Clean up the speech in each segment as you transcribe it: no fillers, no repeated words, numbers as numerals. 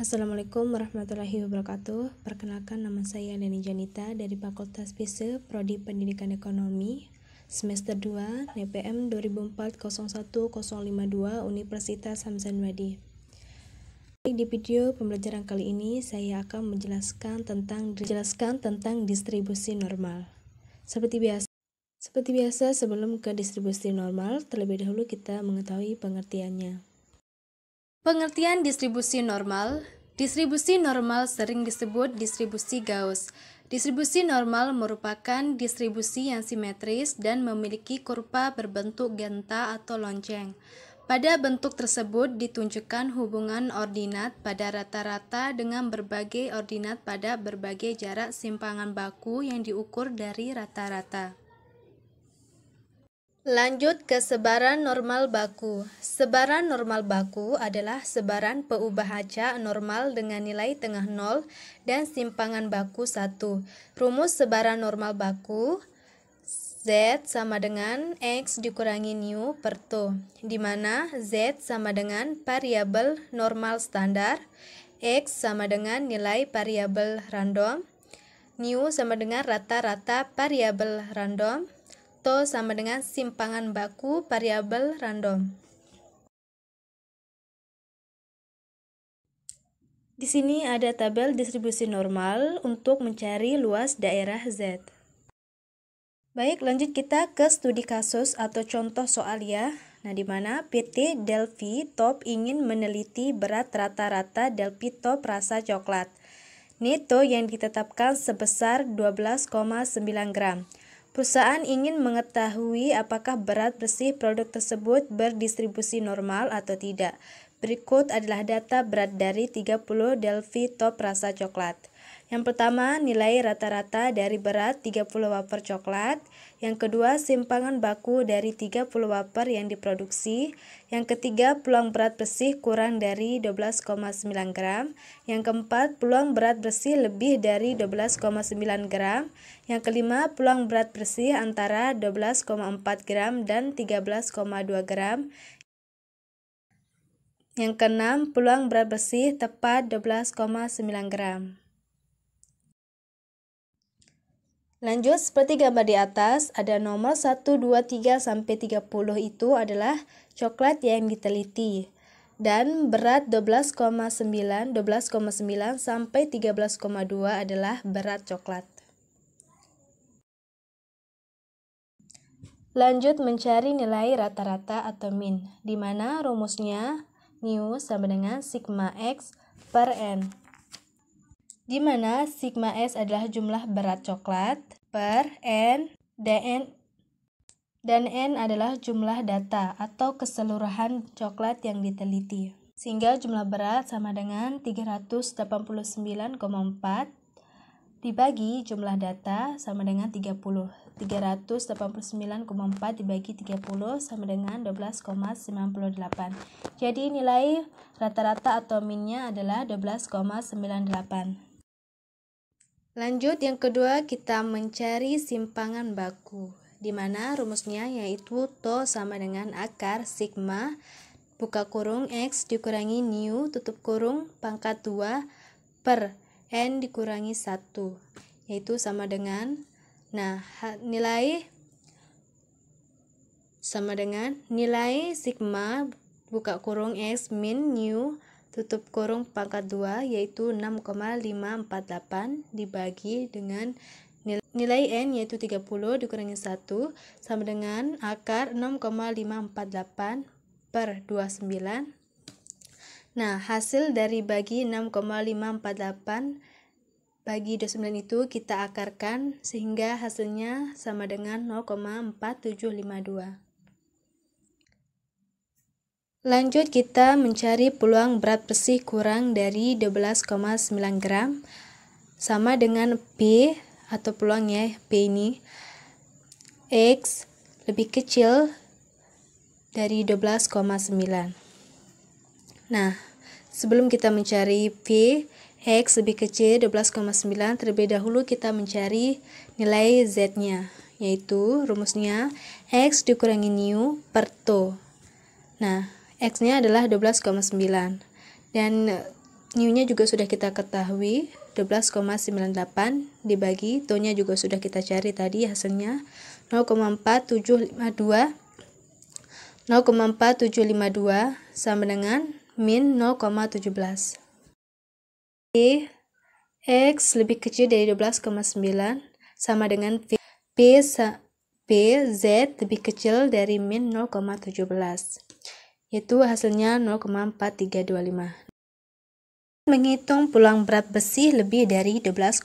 Assalamualaikum warahmatullahi wabarakatuh. Perkenalkan, nama saya Deni Janita dari Fakultas FISE, Prodi Pendidikan Ekonomi, semester 2, NPM 2004-01052, Universitas Hamzanwadi. Di video pembelajaran kali ini, saya akan menjelaskan tentang distribusi normal. Seperti biasa, sebelum ke distribusi normal, terlebih dahulu kita mengetahui pengertiannya. Pengertian distribusi normal. Distribusi normal sering disebut distribusi Gauss. Distribusi normal merupakan distribusi yang simetris dan memiliki kurva berbentuk genta atau lonceng. Pada bentuk tersebut ditunjukkan hubungan ordinat pada rata-rata dengan berbagai ordinat pada berbagai jarak simpangan baku yang diukur dari rata-rata. Lanjut ke sebaran normal baku. Sebaran normal baku adalah sebaran peubah acak normal dengan nilai tengah 0 dan simpangan baku 1. Rumus sebaran normal baku Z sama dengan X dikurangi nu per T, di mana Z sama dengan variabel normal standar, X sama dengan nilai variabel random, nu sama dengan rata-rata variabel random, T sama dengan simpangan baku variabel random. Di sini ada tabel distribusi normal untuk mencari luas daerah Z. Baik, lanjut kita ke studi kasus atau contoh soal ya. Nah, di mana PT Delphi Top ingin meneliti berat rata-rata Delphi Top rasa coklat. Neto yang ditetapkan sebesar 12,9 gram. Perusahaan ingin mengetahui apakah berat bersih produk tersebut berdistribusi normal atau tidak. Berikut adalah data berat dari 30 Delphi Top rasa coklat. Yang pertama, nilai rata-rata dari berat 30 wafer coklat. Yang kedua, simpangan baku dari 30 wafer yang diproduksi. Yang ketiga, peluang berat bersih kurang dari 12,9 gram. Yang keempat, peluang berat bersih lebih dari 12,9 gram. Yang kelima, peluang berat bersih antara 12,4 gram dan 13,2 gram. Yang keenam, peluang berat bersih tepat 12,9 gram. Lanjut, seperti gambar di atas, ada nomor 1, 2, 3, sampai 30 itu adalah coklat yang diteliti. Dan berat 12,9 sampai 13,2 adalah berat coklat. Lanjut mencari nilai rata-rata atau min, di mana rumusnya nu sama dengan sigma X per N. Di mana sigma S adalah jumlah berat coklat per N dan N adalah jumlah data atau keseluruhan coklat yang diteliti. Sehingga jumlah berat sama dengan 389,4 dibagi jumlah data sama dengan 30. 389,4 dibagi 30 sama dengan 12,98. Jadi nilai rata-rata atau minnya adalah 12,98. Lanjut, yang kedua kita mencari simpangan baku, di mana rumusnya yaitu T sama dengan akar sigma buka kurung X dikurangi nu tutup kurung pangkat 2 per N dikurangi 1, yaitu sama dengan, nilai sama dengan nilai sigma buka kurung X min nu tutup kurung pangkat 2 yaitu 6,548 dibagi dengan nilai N yaitu 30 dikurangi 1 sama dengan akar 6,548 per 29. Nah, hasil dari bagi 6,548 bagi 29 itu kita akarkan sehingga hasilnya sama dengan 0,4752. Lanjut kita mencari peluang berat bersih kurang dari 12,9 gram sama dengan P atau peluangnya P ini X lebih kecil dari 12,9. Nah, sebelum kita mencari P X lebih kecil 12,9, terlebih dahulu kita mencari nilai Z-nya, yaitu rumusnya X dikurangi nu per T. Nah, X-nya adalah 12,9 dan New-nya juga sudah kita ketahui, 12,98 dibagi, To-nya juga sudah kita cari tadi hasilnya, 0,4752 sama dengan min 0,17. X lebih kecil dari 12,9 sama dengan V. Z lebih kecil dari min 0,17, yaitu hasilnya 0,4325. Menghitung pulang berat besi lebih dari 12,9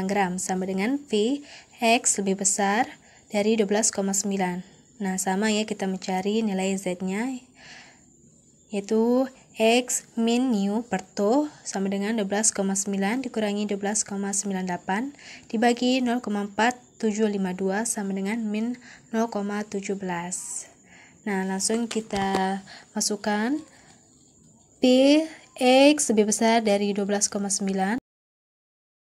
gram sama dengan V. X lebih besar dari 12,9. Nah, sama ya, kita mencari nilai Z-nya, yaitu X min nu per To sama dengan 12,9 dikurangi 12,98 dibagi 0,4752 sama dengan min 0,17. Nah, langsung kita masukkan P X lebih besar dari 12,9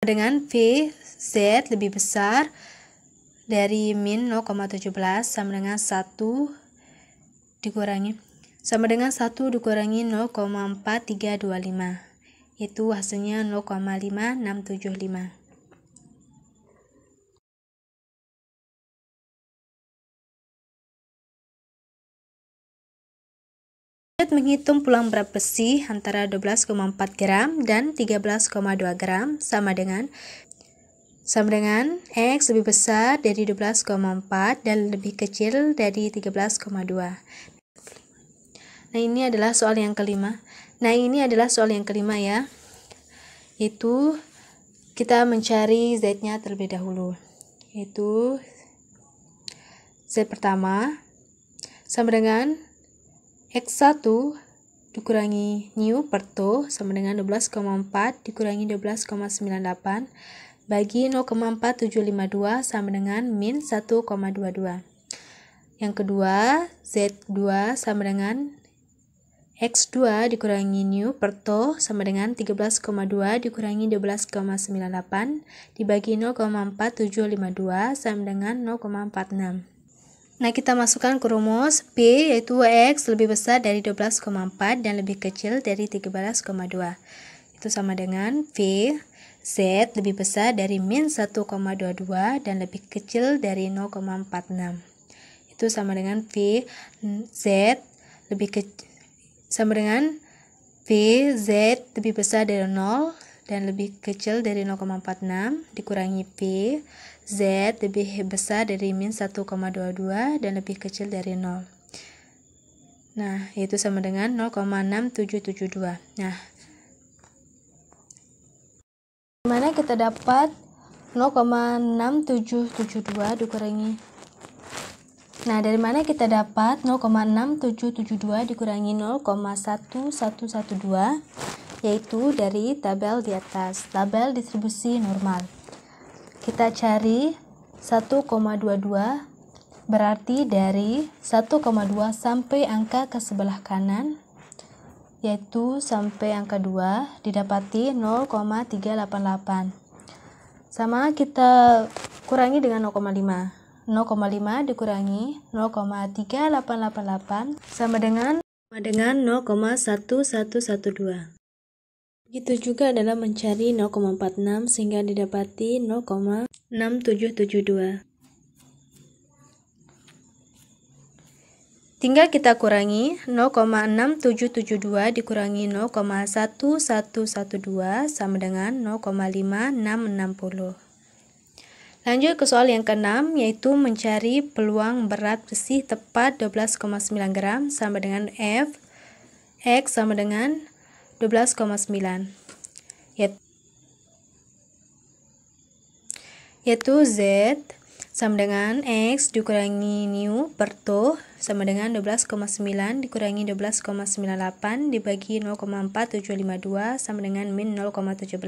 dengan V Z lebih besar dari min 0,17 sama dengan 1 dikurangi 0,4325, itu hasilnya 0,5675. Menghitung pulang berat besi antara 12,4 gram dan 13,2 gram sama dengan X lebih besar dari 12,4 dan lebih kecil dari 13,2. Nah, ini adalah soal yang kelima. Ya, yaitu kita mencari Z-nya terlebih dahulu, yaitu Z pertama sama dengan X1 dikurangi nu per To sama dengan 12,4 dikurangi 12,98 bagi 0,4752 sama dengan min 1,22. Yang kedua, Z2 sama dengan X2 dikurangi nu per To sama dengan 13,2 dikurangi 12,98 dibagi 0,4752 sama dengan 0,46. Nah, kita masukkan ke rumus P, yaitu X lebih besar dari 12,4 dan lebih kecil dari 13,2. Itu sama dengan V, Z lebih besar dari min 1,22 dan lebih kecil dari 0,46. Itu sama dengan V, Z lebih kecil sama dengan V, Z lebih besar dari 0 dan lebih kecil dari 0,46 dikurangi V, Z lebih besar dari min 1,22 dan lebih kecil dari 0. Nah, itu sama dengan 0,6772. Nah, mana kita dapat 0,6772 dikurangi. Nah, dari mana kita dapat 0,6772 dikurangi 0,1112, yaitu dari tabel di atas, tabel distribusi normal. Kita cari 1,22 berarti dari 1,2 sampai angka ke sebelah kanan, yaitu sampai angka 2 didapati 0,388. Sama kita kurangi dengan 0,5. 0,5 dikurangi 0,3888 sama dengan 0,1112. Begitu juga dalam mencari 0,46 sehingga didapati 0,6772. Tinggal kita kurangi 0,6772 dikurangi 0,1112 sama dengan 0,5660. Lanjut ke soal yang ke-6, yaitu mencari peluang berat besi tepat 12,9 gram sama dengan F. X sama dengan 12,9, yaitu Z sama dengan X dikurangi nu per To sama dengan 12,9 dikurangi 12,98 dibagi 0,4752 sama dengan min 0,17.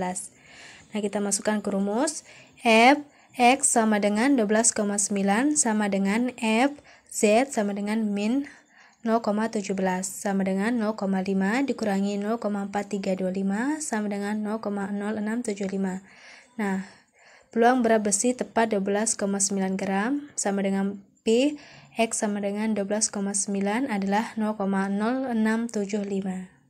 Nah, kita masukkan ke rumus F X sama dengan 12,9 sama dengan F Z sama dengan min 0,17 sama dengan 0,5 dikurangi 0,4325 sama dengan 0,0675. Nah, peluang berat besi tepat 12,9 gram sama dengan P, X sama dengan 12,9 adalah 0,0675.